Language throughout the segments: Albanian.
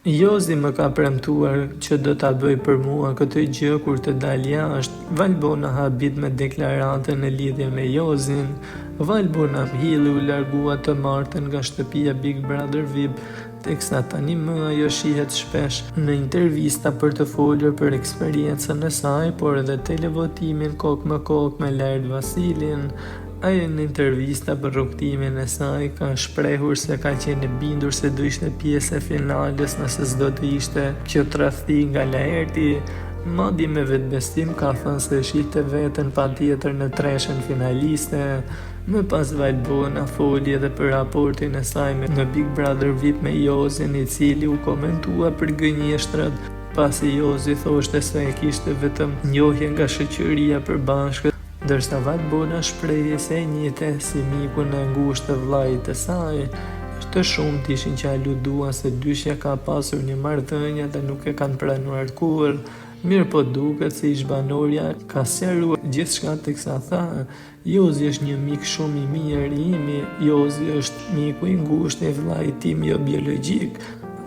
Jozi më ka premtuar që do ta bëj për mua këtë gjë kur të dal jashtë. Valbona habit me deklaratën në lidhje me Jozin. Valbona mhilli u largua të martën nga shtëpia Big Brother VIP, teksa tani më ajo shihet shpesh në intervista për të folur për eksperiencën e saj, por edhe televotimin kok më kok me Lart Vasilin. Ajo në intervista për rrugtimin e saj ka shprehur se ka qenë bindur se do ishte pjesë e finales nëse s'do të ishte kjo tradhti nga Larti. Madje me vetbesim ka thënë se shihte veten patjetër në treshën finaliste. Më pas Valbona foli edhe për raportin e saj në Big Brother VIP me Jozin, i cili u komentua për gënjeshtrat, pasi Jozi thoshte se e kishte vetëm njohje nga shoqëria përbashkët, ndërsa Valbona shprehi se e njihte si mikun e ngushtë të vllait të saj. Të shumt ishin që aluduan se dyshja ka pasur një marrëdhënie dhe nuk e kanë pranuar kurrë. Mirë po duket se ish-banorja ka sqaruar gjithçka, teksa tha: Jozi është një mik shumë i mirë i imi, Jozi është miku i ngushtë i vllait tim jo biologjik.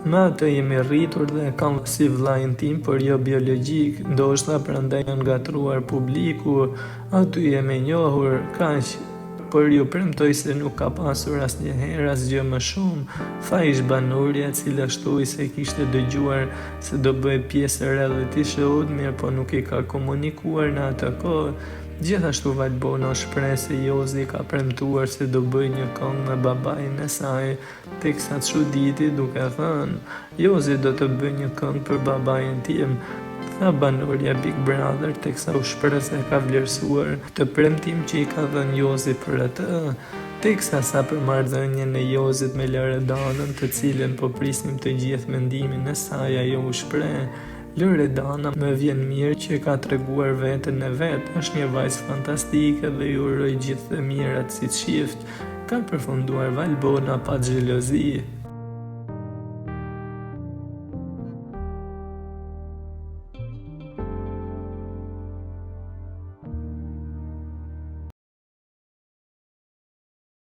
Me atë jemi rritur dhe kam si vllain tim, por jo biologjik, ndoshta prandaj janë gatruar publiku, aty jemi njohur, kaq. Por ju premtoj se nuk ka pasur asnjëherë asgjë më shumë, tha ish-banorja, e cila shtoi se kishte dëgjuar se do bëj pjesë reality show-t, mirë po nuk i ka komunikuar në atë kohë. Gjithashtu Valbona shpreh se Jozi ka premtuar se do bëj një këngë me babain e saj, teksa çuditi duke thënë: Jozi do të bëj një këngë për babain tim, tha banorja Big Brother, teksa u shpreh se ka vlerësuar këtë premtim që i ka dhënë Jozi për atë. Teksa sa për marrëdhënien e Jozit me Loredanën, të cilën po prisnim të gjithë mendimin e saj, ajo u shpreh: Loredana më vjen mirë që ka treguar veten e vet, është një vajzë fantastike dhe ju uroj gjithë të mirat si çift, ka përfunduar Valbona pa xhelozi.